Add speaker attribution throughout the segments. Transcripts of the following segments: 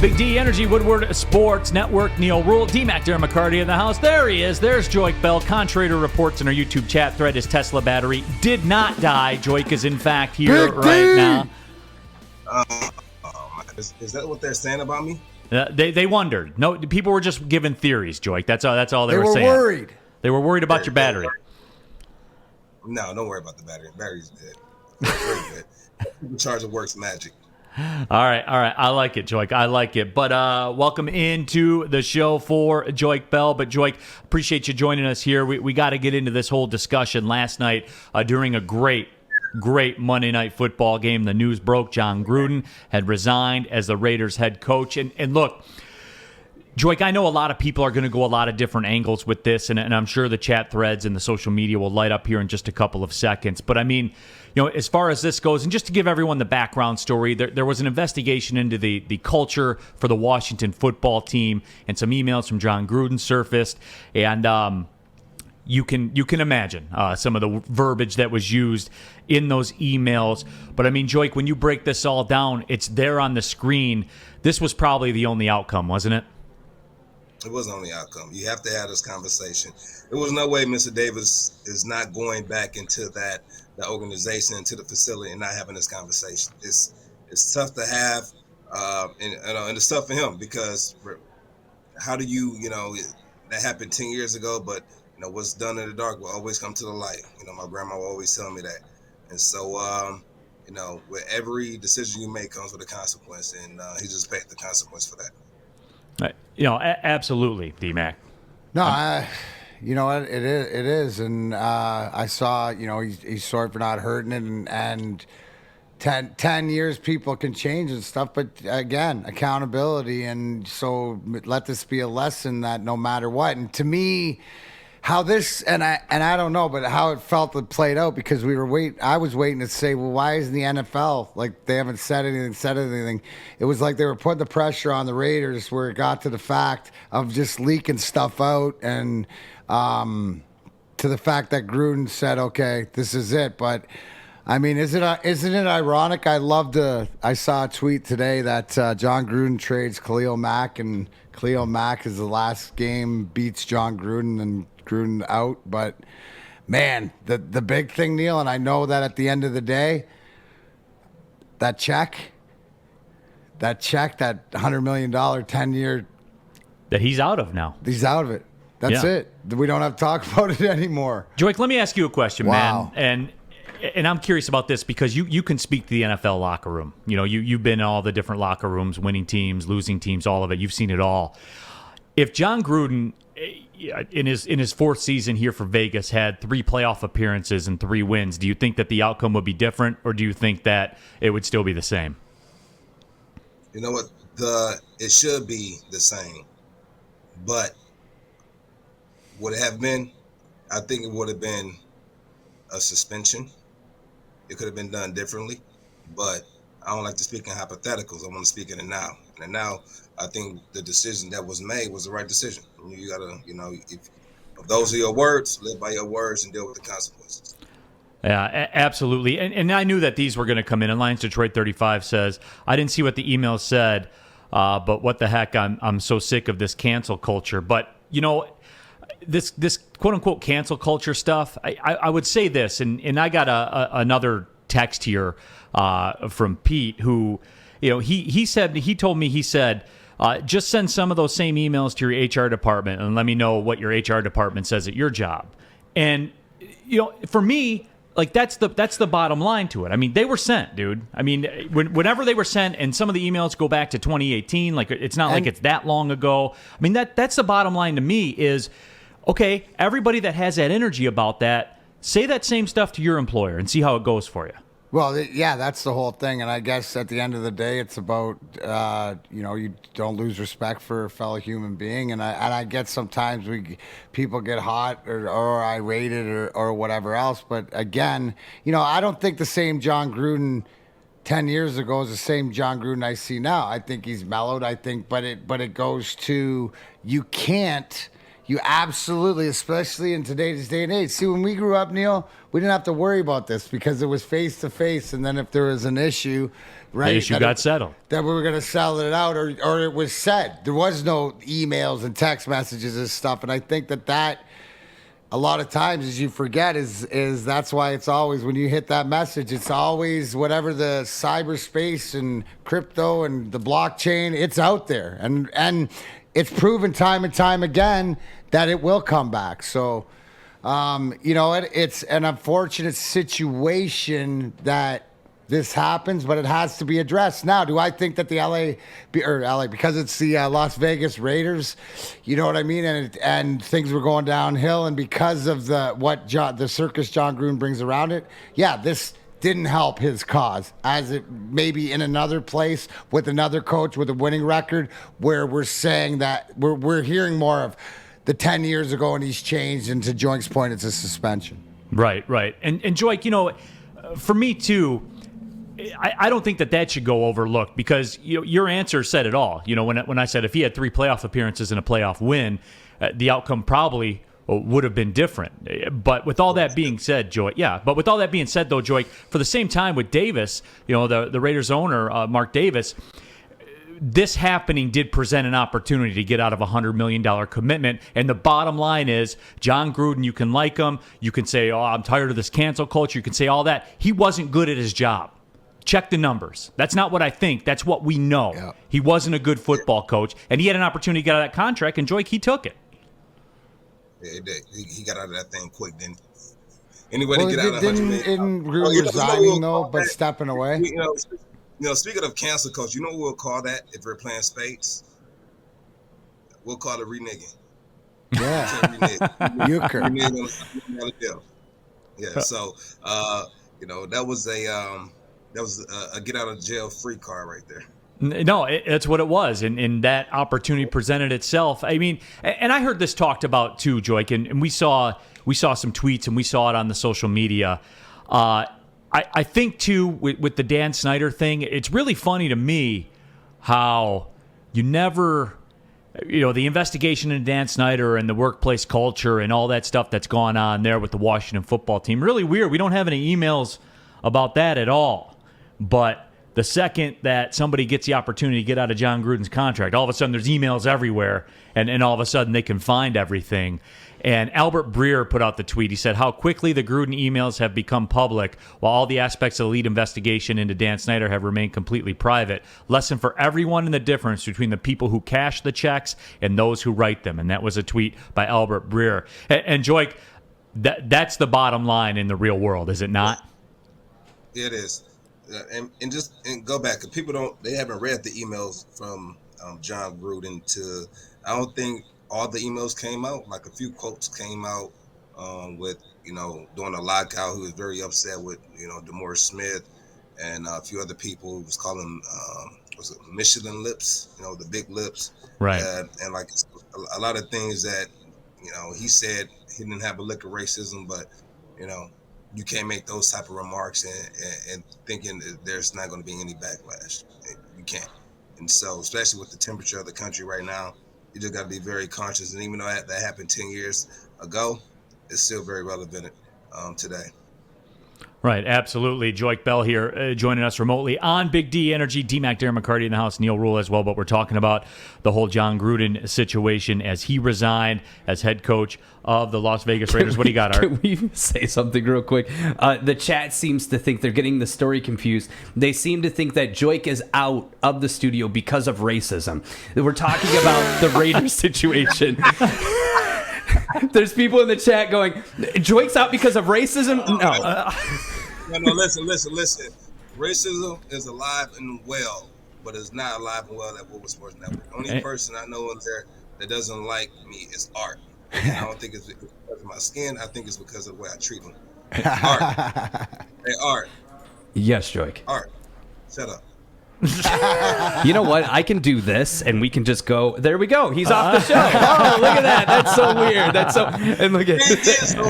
Speaker 1: Big D Energy, Woodward Sports Network, Neil Rule, D-Mac, Darren McCarty in the house. There he is. There's Joique Bell. Contrary to reports in our YouTube chat thread, his Tesla battery did not die. Joique is, in fact, here right now.
Speaker 2: Is that what they're saying about me?
Speaker 1: They wondered. No, people were just giving theories, Joique. That's all they were saying.
Speaker 3: They were worried.
Speaker 1: They were worried about your battery.
Speaker 2: No, don't worry about the battery. The battery's dead. Very good. The charger works magic.
Speaker 1: All right. I like it, Joique. I like it. But welcome into the show for Joique Bell. But Joique, appreciate you joining us here. We got to get into this whole discussion last night during a great Monday Night Football game. The news broke Jon Gruden had resigned as the Raiders head coach. And look, Joique, I know a lot of people are going to go a lot of different angles with this, and I'm sure the chat threads and the social media will light up here in just a couple of seconds. But I mean, as far as this goes, and just to give everyone the background story, there was an investigation into the culture for the Washington football team, and some emails from Jon Gruden surfaced, and you can imagine some of the verbiage that was used in those emails. But I mean, Joique, when you break this all down, it's there on the screen. That was probably the only outcome, wasn't it?
Speaker 2: It was the only outcome. You have to have this conversation. There was no way Mr. Davis is not going back into that organization, into the facility, and not having this conversation. It's tough to have, and it's tough for him because how do you that happened 10 years ago, but what's done in the dark will always come to the light. My grandma will always tell me that, and so with every decision you make comes with a consequence, and he just paid the consequence for that.
Speaker 1: Absolutely, D-Mac.
Speaker 3: No, you know what, it is, and I saw, he's sorry for not hurting it, and 10 years people can change and stuff, but again, accountability, and so let this be a lesson that no matter what, and to me, how this, and I don't know, but how it felt it played out, because I was waiting to say, well, why isn't the NFL, like, they haven't said anything. It was like they were putting the pressure on the Raiders where it got to the fact of just leaking stuff out, and to the fact that Gruden said, okay, this is it. But I mean, isn't it ironic? I saw a tweet today that Jon Gruden trades Khalil Mack, and Khalil Mack is the last game beats Jon Gruden, and Gruden out. But man, the big thing, Neil, and I know that at the end of the day, that $100 million 10-year
Speaker 1: that he's out of now.
Speaker 3: He's out of it. That's it. We don't have to talk about it anymore.
Speaker 1: Joique, let me ask you a question,
Speaker 3: wow.
Speaker 1: man. And I'm curious about this because you can speak to the NFL locker room. You've been in all the different locker rooms, winning teams, losing teams, all of it. You've seen it all. If Jon Gruden, in his fourth season here for Vegas, had 3 playoff appearances and 3 wins, do you think that the outcome would be different, or do you think that it would still be the same?
Speaker 2: You know what? It should be the same, but would it have been? I think it would have been a suspension. It could have been done differently, but I don't like to speak in hypotheticals. I want to speak in the now. And now, I think the decision that was made was the right decision. You gotta, if those are your words, live by your words and deal with the consequences.
Speaker 1: Yeah, absolutely. And I knew that these were going to come in. And Lions Detroit 35 says, I didn't see what the email said, but what the heck, I'm so sick of this cancel culture. But, this quote-unquote cancel culture stuff, I would say this, and I got another text here from Pete who, he told me, just send some of those same emails to your HR department and let me know what your HR department says at your job. And, for me, like, that's the bottom line to it. I mean, they were sent, dude. I mean, whenever they were sent, and some of the emails go back to 2018, like, it's not like it's that long ago. I mean, that's the bottom line to me is, okay, everybody that has that energy about that, say that same stuff to your employer and see how it goes for you.
Speaker 3: Well, yeah, that's the whole thing. And I guess at the end of the day, it's about, you don't lose respect for a fellow human being. And I get sometimes people get hot or irate or whatever else. But again, I don't think the same Jon Gruden 10 years ago is the same Jon Gruden I see now. I think he's mellowed. But it goes to, you can't You absolutely, especially in today's day and age. See, when we grew up, Neil, we didn't have to worry about this because it was face to face, and then if there was an issue, right,
Speaker 1: the issue got settled.
Speaker 3: That we were going to settle it out, or it was said. There was no emails and text messages and stuff, and I think that a lot of times, as you forget, is that's why it's always when you hit that message, it's always whatever the cyberspace and crypto and the blockchain, it's out there, and it's proven time and time again that it will come back. So, it's an unfortunate situation that this happens, but it has to be addressed. Now, do I think that the LA, because it's the Las Vegas Raiders, you know what I mean? And things were going downhill, and because of the circus Jon Gruden brings around it, yeah, this didn't help his cause, as it maybe in another place with another coach with a winning record, where we're saying that we're hearing more of the 10 years ago and he's changed, and to Joique's point, it's a suspension.
Speaker 1: Right. And Joique, for me too, I don't think that should go overlooked, because your answer said it all. When I said if he had 3 playoff appearances and a playoff win, the outcome probably would have been different. But with all that being said, Joique, for the same time with Davis, the Raiders owner, Mark Davis, this happening did present an opportunity to get out of a $100 million commitment. And the bottom line is, Jon Gruden, you can like him. You can say, oh, I'm tired of this cancel culture. You can say all that. He wasn't good at his job. Check the numbers. That's not what I think. That's what we know. Yeah. He wasn't a good football coach, and he had an opportunity to get out of that contract, and Joique, he took it.
Speaker 2: Yeah, he did. He got out of that thing quick, didn't he? Anyway, to get out of
Speaker 3: Didn't Gruden resigning, though, but stepping away?
Speaker 2: Speaking of cancel coach, you know what we'll call that if we're playing spades? We'll call it reneging.
Speaker 3: Yeah. Euchre.
Speaker 2: Yeah, so, that was a get out of jail free card right there.
Speaker 1: No, it's what it was, and that opportunity presented itself. I mean, and I heard this talked about too, Joique, and we saw some tweets, and we saw it on the social media. I think too with the Dan Snyder thing, it's really funny to me how you never, the investigation into Dan Snyder and the workplace culture and all that stuff that's gone on there with the Washington football team. Really weird. We don't have any emails about that at all, but the second that somebody gets the opportunity to get out of Jon Gruden's contract, all of a sudden there's emails everywhere, and all of a sudden they can find everything. And Albert Breer put out the tweet. He said, how quickly the Gruden emails have become public, while all the aspects of the lead investigation into Dan Snyder have remained completely private. Lesson for everyone in the difference between the people who cash the checks and those who write them. And that was a tweet by Albert Breer. And Joique, that's the bottom line in the real world, is it not?
Speaker 2: It is. And go back, people they haven't read the emails from Jon Gruden I don't think all the emails came out. Like a few quotes came out with during a lockout. He was very upset with DeMaurice Smith and a few other people. He was calling was it Michelin lips, the big lips,
Speaker 1: right?
Speaker 2: And like a lot of things that he said he didn't have a lick of racism, but you can't make those type of remarks and thinking that there's not going to be any backlash. You can't. And so, especially with the temperature of the country right now, you just got to be very conscious. And even though that happened 10 years ago, it's still very relevant today.
Speaker 1: Right, absolutely. Joique Bell here joining us remotely on Big D Energy. D-Mac, Darren McCarty in the house, Neil Rule as well. But we're talking about the whole Jon Gruden situation as he resigned as head coach of the Las Vegas Raiders. What do you got, Art?
Speaker 4: Can we say something real quick? The chat seems to think they're getting the story confused. They seem to think that Joique is out of the studio because of racism. We're talking about the Raiders situation. There's people in the chat going, Joique's out because of racism?
Speaker 2: No, listen. Racism is alive and well, but it's not alive and well at Woodward Sports Network. The only person I know in there that doesn't like me is Art. I don't think it's because of my skin. I think it's because of the way I treat him. Art. Hey, Art.
Speaker 4: Yes, Joique.
Speaker 2: Art, shut up.
Speaker 4: You know what? I can do this, and we can just go. There we go. He's off the show. Oh, look at that. That's so weird. That's so. And look at.
Speaker 2: So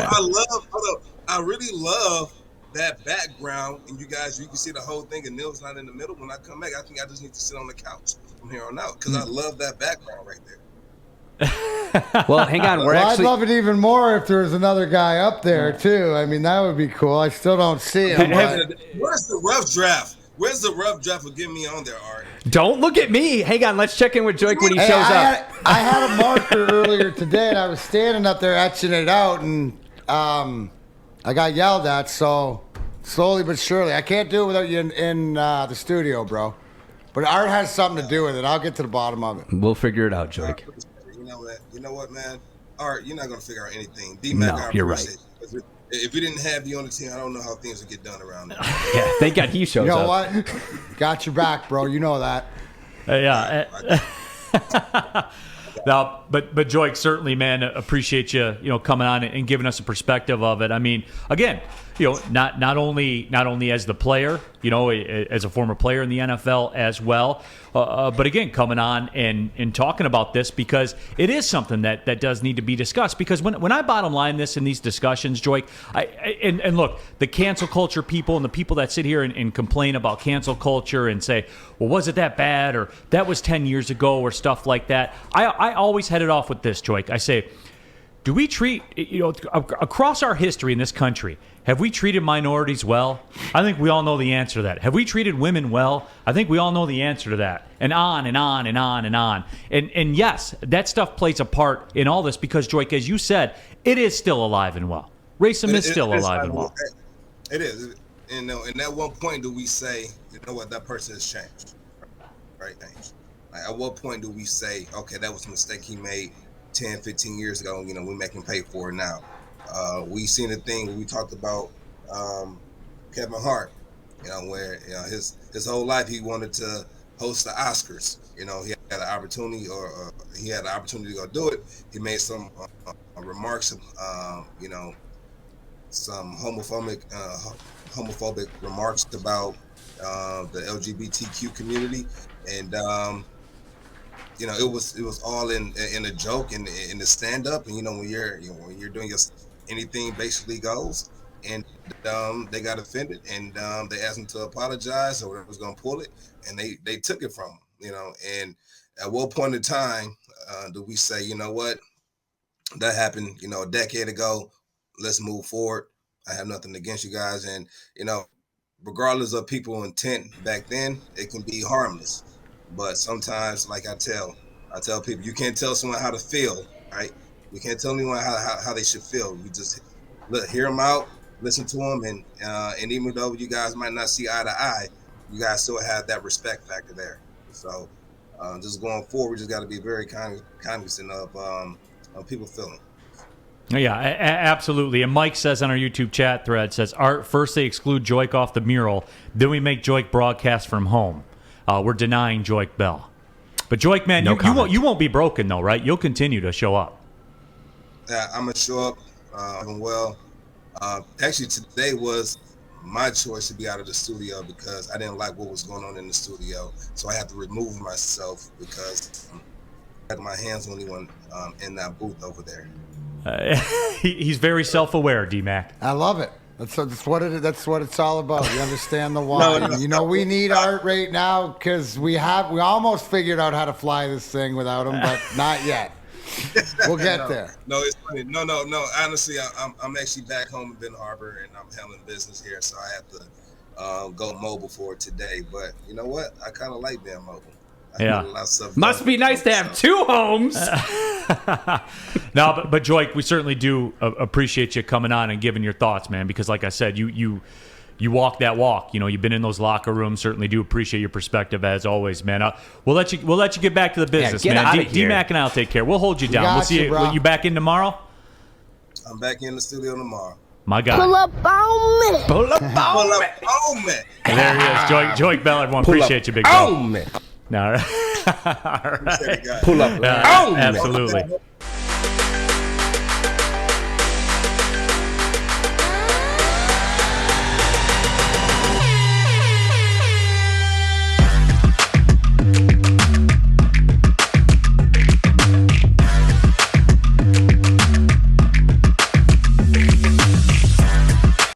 Speaker 2: I really love that background, and you guys, you can see the whole thing, and Neil's not in the middle. When I come back, I think I just need to sit on the couch from here on out because I love that background right there.
Speaker 4: Well, hang on.
Speaker 3: I'd love it even more if there was another guy up there too. I mean, that would be cool. I still don't see him.
Speaker 2: Where's the rough draft? Where's the rough draft for getting me on there, Art?
Speaker 4: Don't look at me. Hang on. Let's check in with Joique when he shows up.
Speaker 3: I had a marker earlier today, and I was standing up there etching it out, and I got yelled at. So slowly but surely, I can't do it without you in the studio, bro. But art has something to do with it. I'll get to the bottom of it.
Speaker 4: We'll figure it out, Joique.
Speaker 2: You know what, man? Art, you're not gonna figure out anything.
Speaker 4: No, you're right.
Speaker 2: If you didn't have you on the team, I don't know how things would get done around there.
Speaker 4: Yeah, thank God he shows up.
Speaker 3: You know what? Got your back, bro. You know that.
Speaker 1: Yeah. Now, but Joique, certainly, man, appreciate you coming on and giving us a perspective of it. I mean, again, not only as the player, as a former player in the NFL as well, but again, coming on and talking about this because it is something that does need to be discussed. Because when I bottom line this in these discussions, Joique, and look, the cancel culture people and the people that sit here and complain about cancel culture and say, well, was it that bad, or that was 10 years ago, or stuff like that, I always head it off with this, Joique. I say, do we treat, across our history in this country, have we treated minorities well? I think we all know the answer to that. Have we treated women well? I think we all know the answer to that. And on and on and on and on. And yes, that stuff plays a part in all this because, Joique, as you said, it is still alive and well. Racism is still alive and well.
Speaker 2: It is. And at one point do we say, you know what, that person has changed. Right? Like, at what point do we say, okay, that was a mistake he made 10, 15 years ago, we make him pay for it now. We seen a thing where we talked about Kevin Hart, where his whole life he wanted to host the Oscars. He had an opportunity, or he had an opportunity to go do it. He made some remarks, some homophobic remarks about the LGBTQ community, and it was all in a joke in the stand up, and when you're doing anything basically goes, and they got offended, and they asked him to apologize or whatever was gonna pull it, and they took it from him, and at what point in time do we say, you know what, that happened, a decade ago, let's move forward. I have nothing against you guys, and regardless of people's intent back then, it can be harmless. But sometimes, like I tell people, you can't tell someone how to feel, right? You can't tell anyone how they should feel. You just hear them out, listen to them, and even though you guys might not see eye to eye, you guys still have that respect factor there. So just going forward, we just got to be very cognizant of people feeling.
Speaker 1: Yeah, absolutely. And Mike says on our YouTube chat thread, says, Art, first they exclude Joique off the mural, then we make Joique broadcast from home. We're denying Joique Bell. But Joique, man, you won't be broken, though, right? You'll continue to show up.
Speaker 2: Yeah, I'm going to show up well. Actually, today was my choice to be out of the studio because I didn't like what was going on in the studio. So I had to remove myself because I had my hands on anyone in that booth over there.
Speaker 1: He's very self-aware, D-Mac.
Speaker 3: I love it. That's what it's all about. You understand the why. No. We need Art right now because we almost figured out how to fly this thing without him, but not yet. We'll get there.
Speaker 2: No, it's funny. No. Honestly, I'm actually back home in Ben Harbor and I'm handling business here, so I have to go mobile for it today. But you know what? I kind of like being mobile.
Speaker 1: Yeah.
Speaker 4: Must be nice to have two homes.
Speaker 1: No, but Joique, we certainly do appreciate you coming on and giving your thoughts, man, because like I said, you walk that walk. You've been in those locker rooms. Certainly do appreciate your perspective as always, man. We'll let you get back to the business, man. D-Mac and I'll take care. We'll hold you down. We'll see you. You back in tomorrow?
Speaker 2: I'm back in the studio tomorrow.
Speaker 1: My God.
Speaker 5: Pull up on me.
Speaker 2: Pull up on me.
Speaker 1: There he is, Joique Bell. Everyone, appreciate you, big
Speaker 2: on me.
Speaker 1: No.
Speaker 2: Pull up.
Speaker 1: Absolutely.